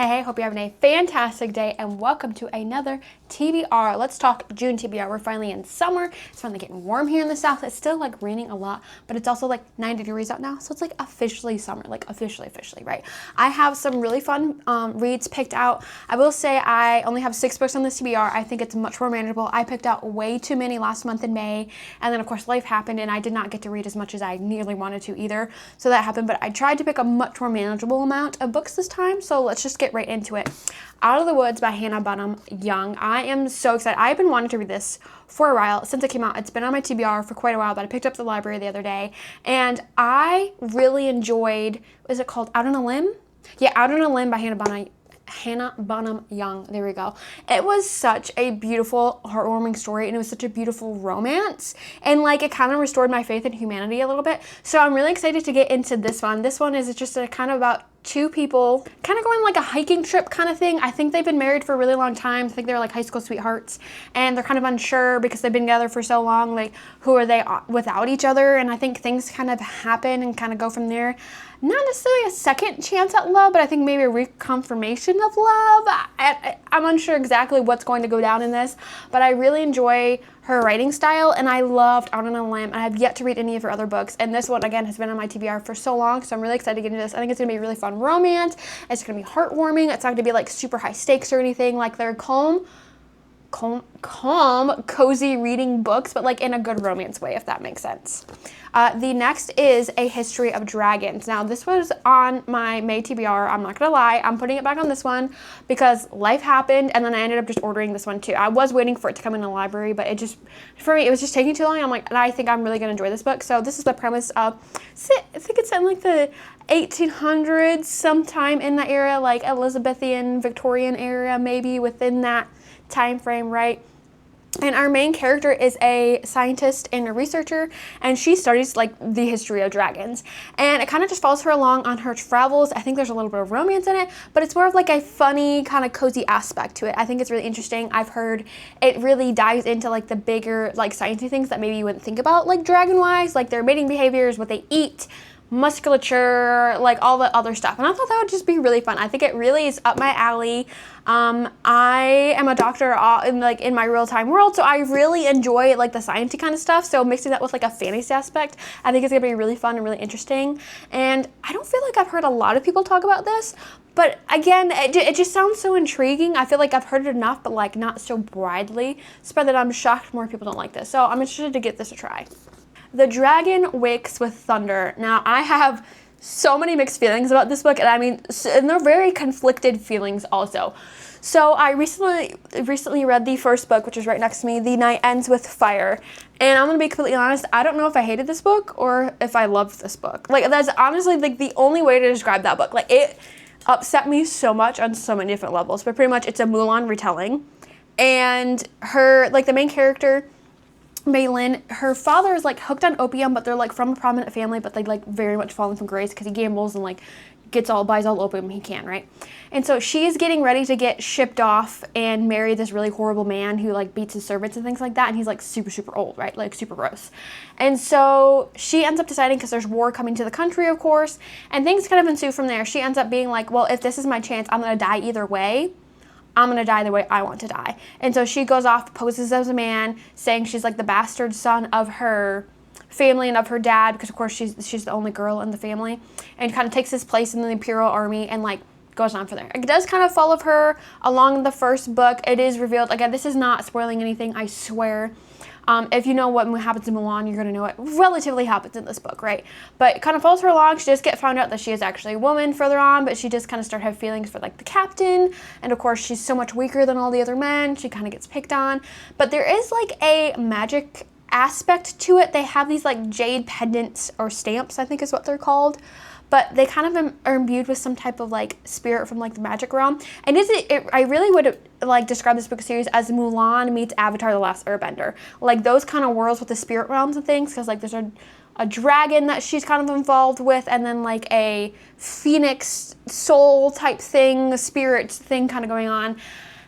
Hey, hope you're having a fantastic day and welcome to another TBR. Let's talk June TBR. We're finally in summer. It's finally getting warm here in the south. It's still like raining a lot, but it's also like 90 degrees out now. So it's like officially summer, like officially, right? I have some really fun reads picked out. I will say I only have 6 books on this TBR. I think it's much more manageable. I picked out way too many last month in May. And then of course life happened and I did not get to read as much as I nearly wanted to either. So that happened, but I tried to pick a much more manageable amount of books this time. So let's just get right into it. Out of the Woods by Hannah Bonham Young. I am so excited. I've been wanting to read this for a while since it came out. It's been on my TBR for quite a while, but I picked up at the library the other day and I really enjoyed, is it called Out on a Limb? Yeah, Out on a Limb by Hannah Bonham Young. There we go. It was such a beautiful, heartwarming story, and it was such a beautiful romance, and like it kind of restored my faith in humanity a little bit. So I'm really excited to get into this one. This one is just a kind of about two people kind of going like a hiking trip kind of thing. I think they've been married for a really long time. I think they're like high school sweethearts, and they're kind of unsure because they've been together for so long, like who are they without each other. And I think things kind of happen and kind of go from there. Not necessarily a second chance at love, but I think maybe a reconfirmation of love. I'm unsure exactly what's going to go down in this, but I really enjoy her writing style, and I loved Out on a Limb. I have yet to read any of her other books, and this one, again, has been on my TBR for so long, so I'm really excited to get into this. I think it's going to be a really fun romance. It's going to be heartwarming. It's not going to be, like, super high stakes or anything. Like, they're calm, cozy reading books, but, like, in a good romance way, if that makes sense. The next is A History of Dragons. Now, this was on my May TBR. I'm not going to lie. I'm putting it back on this one because life happened, and then I ended up just ordering this one, too. I was waiting for it to come in the library, but for me, it was just taking too long. I'm like, and I think I'm really going to enjoy this book. So this is the premise of, I think it's in, like, the 1800s, sometime in that era, like Elizabethan, Victorian era, maybe within that time frame, right? And our main character is a scientist and a researcher, and she studies like the history of dragons. And it kind of just follows her along on her travels. I think there's a little bit of romance in it, but it's more of like a funny kind of cozy aspect to it. I think it's really interesting. I've heard it really dives into like the bigger like sciencey things that maybe you wouldn't think about, like dragon-wise, like their mating behaviors, what they eat, musculature, like all the other stuff. And I thought that would just be really fun. I think it really is up my alley. I am a doctor in my real-time world, so I really enjoy like the sciencey kind of stuff. So mixing that with like a fantasy aspect, I think it's gonna be really fun and really interesting. And I don't feel like I've heard a lot of people talk about this, but again, it just sounds so intriguing. I feel like I've heard it enough, but like not so widely spread that I'm shocked more people don't like this. So I'm interested to give this a try. The Dragon Wakes with Thunder. Now, I have so many mixed feelings about this book, and I mean, and they're very conflicted feelings also. So I recently read the first book, which is right next to me, The Night Ends with Fire. And I'm gonna be completely honest, I don't know if I hated this book or if I loved this book. Like, that's honestly like the only way to describe that book. Like, it upset me so much on so many different levels, but pretty much it's a Mulan retelling. And her, like the main character, Maylin, her father is like hooked on opium, but they're like from a prominent family, but they like very much fallen from grace because he gambles and like buys all opium he can, right? And so she is getting ready to get shipped off and marry this really horrible man who like beats his servants and things like that, and he's like super old, right? Like super gross. And so she ends up deciding, because there's war coming to the country, of course, and things kind of ensue from there. She ends up being like, well, if this is my chance, I'm gonna die either way. I'm gonna die the way I want to die. And so she goes off, poses as a man, saying she's like the bastard son of her family and of her dad, because of course she's the only girl in the family, and kind of takes his place in the Imperial Army and like goes on from there. It does kind of follow her along the first book. It is revealed, again, this is not spoiling anything, I swear. If you know what happens in Mulan, you're going to know what relatively happens in this book, right? But it kind of follows her along. She just found out that she is actually a woman further on, but she just kind of started to have feelings for like the captain. And of course, she's so much weaker than all the other men. She kind of gets picked on. But there is like a magic aspect to it. They have these like jade pendants or stamps, I think is what they're called. But they kind of are imbued with some type of like spirit from like the magic realm. And I really would like describe this book series as Mulan meets Avatar: The Last Airbender. Like those kind of worlds with the spirit realms and things, because like there's a dragon that she's kind of involved with, and then like a phoenix soul type thing, spirit thing kind of going on.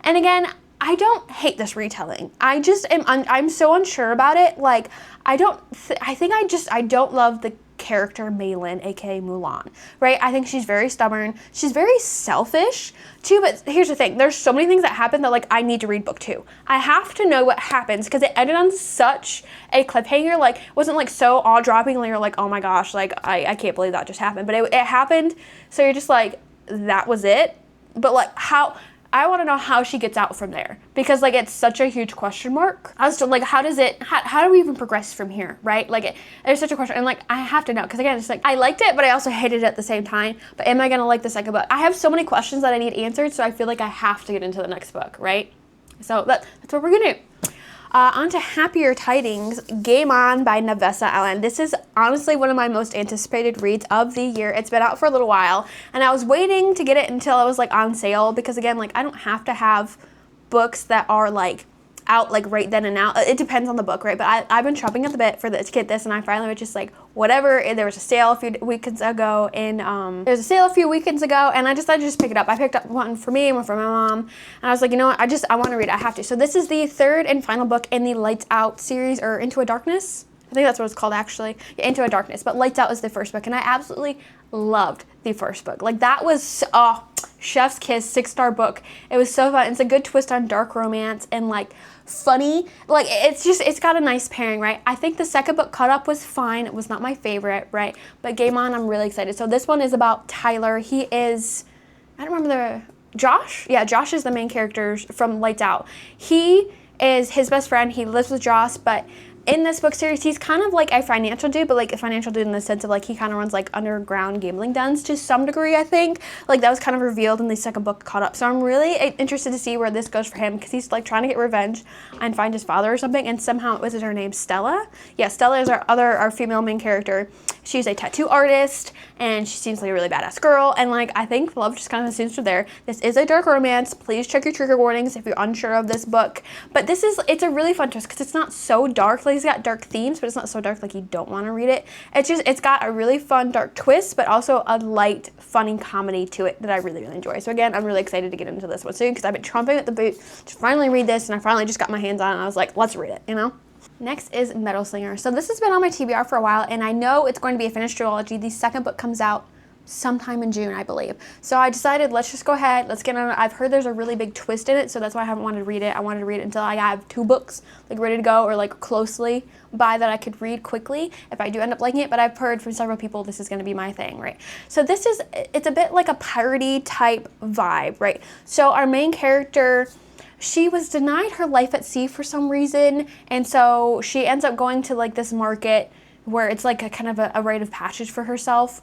And again, I don't hate this retelling. I just I'm so unsure about it. Like I don't love the character Malin, aka Mulan, right? I think she's very stubborn. She's very selfish too, but here's the thing. There's so many things that happen that like I need to read book 2. I have to know what happens because it ended on such a cliffhanger. Like it wasn't like so awe-droppingly or like, oh my gosh, like I can't believe that just happened. But it happened, so you're just like, that was it. But like how, I want to know how she gets out from there because like it's such a huge question mark as to like how do we even progress from here, right? Like there's such a question, and like I have to know because again it's like I liked it but I also hated it at the same time. But am I gonna like the second book? I have so many questions that I need answered, so I feel like I have to get into the next book, right? So that's what we're gonna do. On to happier tidings, Game On by Navessa Allen. This is honestly one of my most anticipated reads of the year. It's been out for a little while, and I was waiting to get it until it was like on sale because again, like I don't have to have books that are like out like right then and now. It depends on the book, right? But I've been chopping at the bit for this to get this, and I finally was just like, whatever. There was a sale a few weekends ago, and and I decided to just pick it up. I picked up one for me and one for my mom, and I was like, you know what? I want to read it. I have to. So this is the third and final book in the Lights Out series, or Into a Darkness. I think that's what it's called actually. Yeah, Into a Darkness. But Lights Out was the first book, and I absolutely loved the first book. Like that was chef's kiss, 6-star book. It was so fun. It's a good twist on dark romance and like funny. Like it's got a nice pairing, right? I think the second book, Caught Up, was fine. It was not my favorite, right? But Game On, I'm really excited. So this one is about Tyler. He is, I don't remember Josh? Yeah, Josh is the main character from Lights Out. He is his best friend. He lives with Josh, but in this book series, he's kind of like a financial dude, but like a financial dude in the sense of like he kind of runs like underground gambling dens to some degree, I think. Like that was kind of revealed in the second book, Caught Up. So I'm really interested to see where this goes for him because he's like trying to get revenge and find his father or something. And somehow, was it her name? Stella? Yeah, Stella is our female main character. She's a tattoo artist and she seems like a really badass girl. And like, I think love just kind of assumes from there. This is a dark romance. Please check your trigger warnings if you're unsure of this book. But it's a really fun twist because it's not so dark. Like it's got dark themes, but it's not so dark like you don't want to read it. It's got a really fun dark twist, but also a light, funny comedy to it that I really, really enjoy. So again, I'm really excited to get into this one soon because I've been chomping at the boot to finally read this, and I finally just got my hands on it and I was like, let's read it, you know? Next is Metal Slinger. So this has been on my TBR for a while, and I know it's going to be a finished trilogy. The second book comes out sometime in June, I believe. So I decided, let's just go ahead, let's get on it. I've heard there's a really big twist in it, so that's why I haven't wanted to read it. I wanted to read it until I have 2 books like ready to go or like closely by that I could read quickly if I do end up liking it. But I've heard from several people this is going to be my thing, right? So it's a bit like a piratey type vibe, right? So our main character, she was denied her life at sea for some reason, and so she ends up going to like this market where it's like a kind of a rite of passage for herself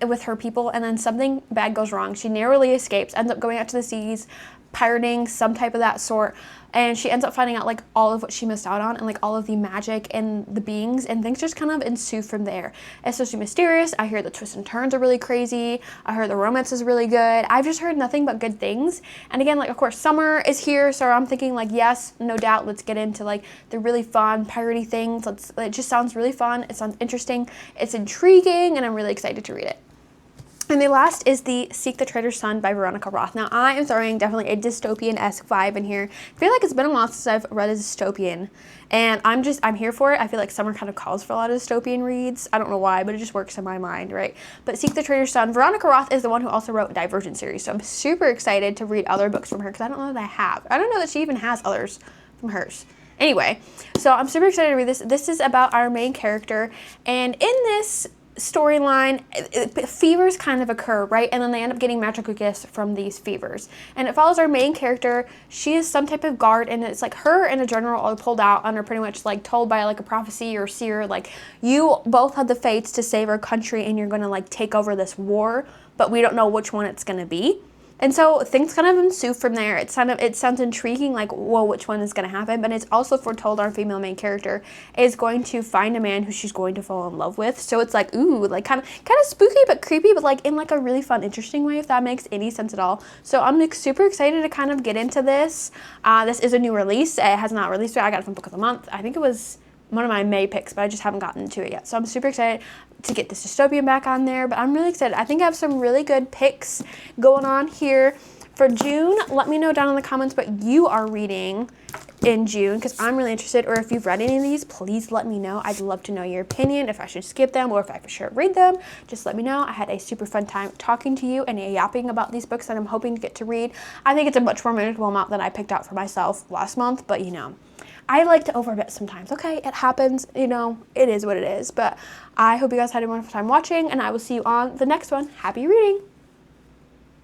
with her people, and then something bad goes wrong. She narrowly escapes, ends up going out to the seas, pirating, some type of that sort, and she ends up finding out like all of what she missed out on and like all of the magic and the beings, and things just kind of ensue from there. It's so mysterious. I hear the twists and turns are really crazy. I heard the romance is really good. I've just heard nothing but good things. And again, like of course summer is here, so I'm thinking like yes, no doubt, let's get into like the really fun piratey things. It just sounds really fun. It sounds interesting. It's intriguing, and I'm really excited to read it. And the last is the Seek the Traitor's Son by Veronica Roth. Now, I am throwing definitely a dystopian-esque vibe in here. I feel like it's been a while since I've read a dystopian, and I'm here for it. I feel like summer kind of calls for a lot of dystopian reads. I don't know why, but it just works in my mind, right? But Seek the Traitor's Son, Veronica Roth is the one who also wrote Divergent series, so I'm super excited to read other books from her because I don't know that I have. I don't know that she even has others from hers. Anyway, so I'm super excited to read this. This is about our main character, and in this storyline, fevers kind of occur, right? And then they end up getting magical gifts from these fevers. And it follows our main character. She is some type of guard, and it's like her and a general are pulled out and are pretty much like told by like a prophecy or seer, like, you both have the fates to save our country and you're going to like take over this war, but we don't know which one it's going to be. And so things kind of ensue from there. It sounds intriguing, like, whoa, which one is going to happen? But it's also foretold our female main character is going to find a man who she's going to fall in love with. So it's like, ooh, like kind of spooky but creepy, but like in like a really fun, interesting way, if that makes any sense at all. So I'm like super excited to kind of get into this. This is a new release. It has not released yet. I got it from Book of the Month. I think it was one of my May picks, but I just haven't gotten to it yet. So I'm super excited to get this dystopian back on there, but I'm really excited. I think I have some really good picks going on here For June, let me know down in the comments what you are reading in June, because I'm really interested. Or if you've read any of these, please let me know. I'd love to know your opinion, if I should skip them or if I for sure read them. Just let me know. I had a super fun time talking to you and yapping about these books that I'm hoping to get to read. I think it's a much more manageable amount than I picked out for myself last month, but you know, I like to overbet sometimes. Okay, it happens, you know, it is what it is. But I hope you guys had a wonderful time watching, and I will see you on the next one. Happy reading!